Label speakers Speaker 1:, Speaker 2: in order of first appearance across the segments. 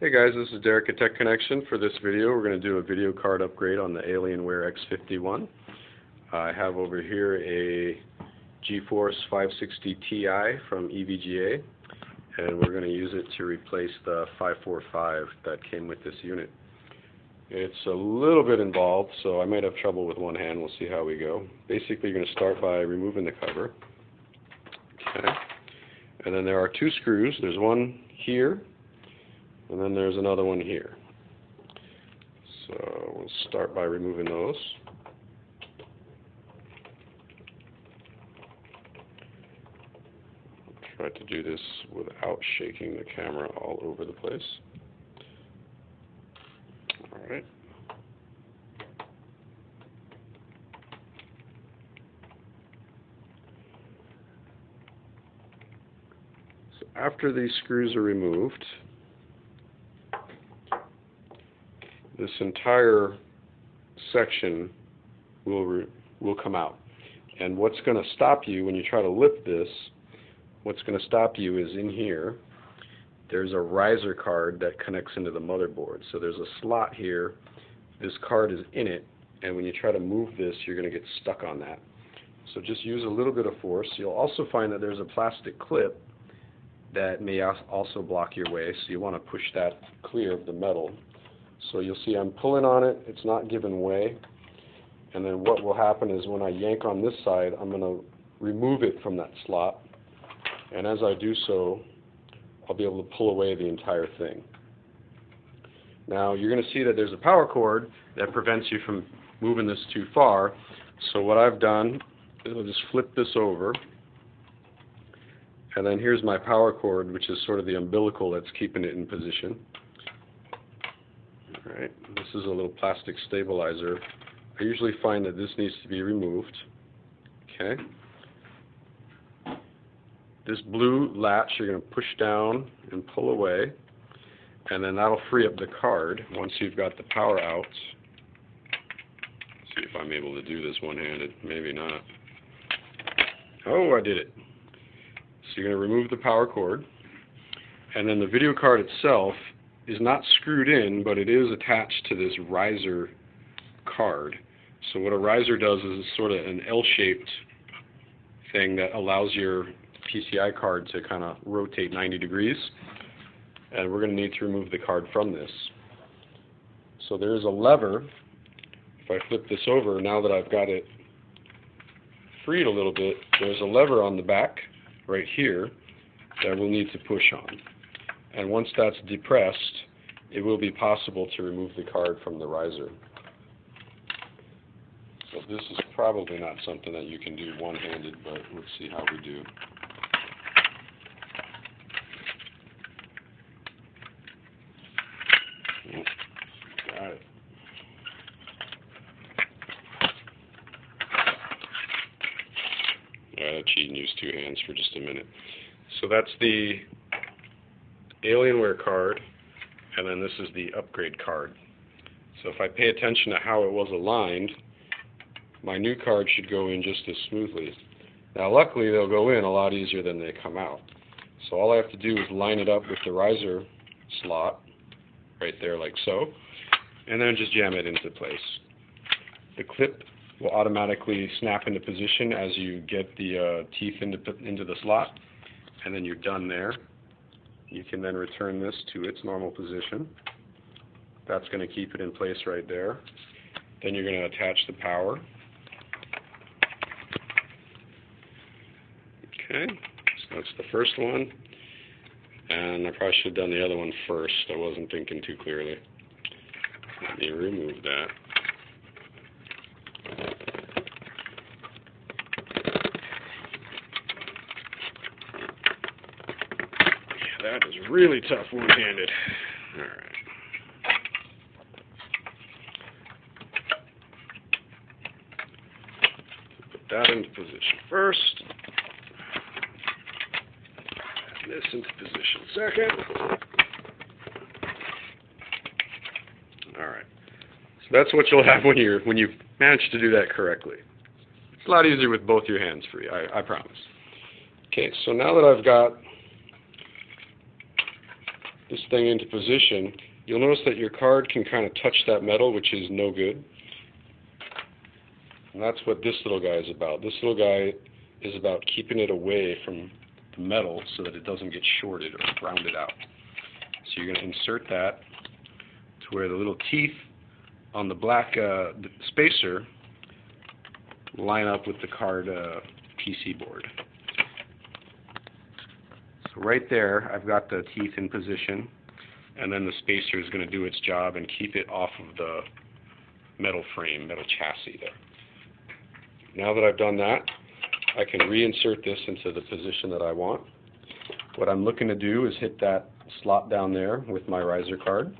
Speaker 1: Hey guys, this is Derek at Tech Connection. For this video, we're going to do a video card upgrade on the Alienware X-51. I have over here a GeForce 560 Ti from EVGA, and we're going to use it to replace the 545 that came with this unit. It's a little bit involved, so I might have trouble with one hand. We'll see how we go. Basically, you're going to start by removing the cover. Okay. And then there are two screws. There's one here, and then there's another one here. So we'll start by removing those. I'll try to do this without shaking the camera all over the place. Alright. So after these screws are removed, this entire section will come out. And what's going to stop you when you try to lift this, what's going to stop you is in here, there's a riser card that connects into the motherboard. So there's a slot here, this card is in it, and when you try to move this, you're going to get stuck on that. So just use a little bit of force. You'll also find that there's a plastic clip that may also block your way, so you want to push that clear of the metal. So you'll see I'm pulling on it, it's not giving way, and then what will happen is when I yank on this side, I'm going to remove it from that slot, and as I do so, I'll be able to pull away the entire thing. Now you're going to see that there's a power cord that prevents you from moving this too far, so what I've done is I'll just flip this over, and then here's my power cord, which is sort of the umbilical that's keeping it in position. Alright, this is a little plastic stabilizer. I usually find that this needs to be removed. Okay. This blue latch you're going to push down and pull away, and then that'll free up the card once you've got the power out. See if I'm able to do this one-handed. Maybe not. Oh, I did it. So you're going to remove the power cord, and then the video card itself is not screwed in, but it is attached to this riser card. So what a riser does is it's sort of an L-shaped thing that allows your PCI card to kind of rotate 90 degrees, and we're going to need to remove the card from this. So there is a lever. If I flip this over, now that I've got it freed a little bit, there's a lever on the back right here that we'll need to push on. And once that's depressed, it will be possible to remove the card from the riser. So this is probably not something that you can do one-handed, but let's see how we do. Got it. I'll cheat and use two hands for just a minute. So that's the Alienware card, and then this is the upgrade card. So if I pay attention to how it was aligned, my new card should go in just as smoothly. Now luckily they'll go in a lot easier than they come out. So all I have to do is line it up with the riser slot right there like so, and then just jam it into place. The clip will automatically snap into position as you get the teeth into the slot, and then you're done there. You can then return this to its normal position. That's going to keep it in place right there. Then you're going to attach the power. Okay, so that's the first one. And I probably should have done the other one first. I wasn't thinking too clearly. Let me remove that. That is really tough one-handed. Alright. Put that into position first. And this into position second. Alright. So that's what you'll have when you've managed to do that correctly. It's a lot easier with both your hands free, I promise. Okay, so now that I've got this thing into position, you'll notice that your card can kind of touch that metal, which is no good. And that's what this little guy is about. This little guy is about keeping it away from the metal so that it doesn't get shorted or rounded out. So you're going to insert that to where the little teeth on the black spacer line up with the card PC board. So right there, I've got the teeth in position, and then the spacer is going to do its job and keep it off of the metal frame, metal chassis there. Now that I've done that, I can reinsert this into the position that I want. What I'm looking to do is hit that slot down there with my riser card.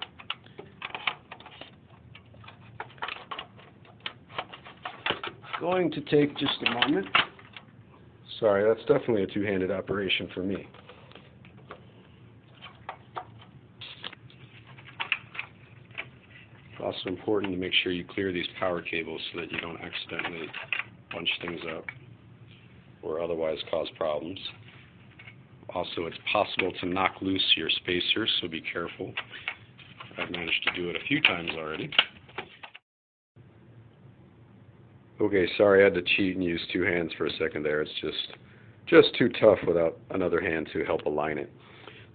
Speaker 1: Going to take just a moment. Sorry, that's definitely a two-handed operation for me. It's also important to make sure you clear these power cables so that you don't accidentally bunch things up or otherwise cause problems. Also, it's possible to knock loose your spacers, so be careful. I've managed to do it a few times already. Okay, sorry I had to cheat and use two hands for a second there. It's just too tough without another hand to help align it.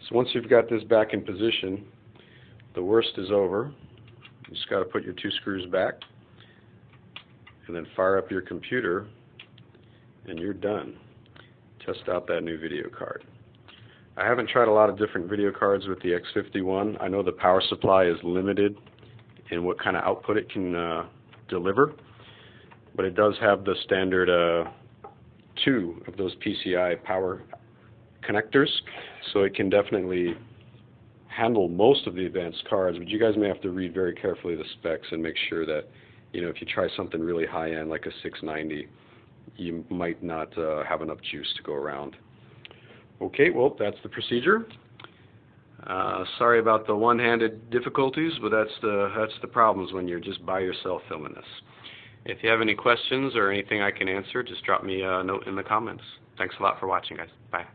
Speaker 1: So once you've got this back in position, the worst is over. You just got to put your two screws back and then fire up your computer and you're done. Test out that new video card. I haven't tried a lot of different video cards with the X-51. I know the power supply is limited in what kind of output it can deliver, but it does have the standard 2 of those PCI power connectors, so it can definitely handle most of the advanced cards, but you guys may have to read very carefully the specs and make sure that, you know, if you try something really high-end like a 690, you might not have enough juice to go around. Okay, well, that's the procedure. Sorry about the one-handed difficulties, but that's the problems when you're just by yourself filming this. If you have any questions or anything I can answer, just drop me a note in the comments. Thanks a lot for watching, guys. Bye.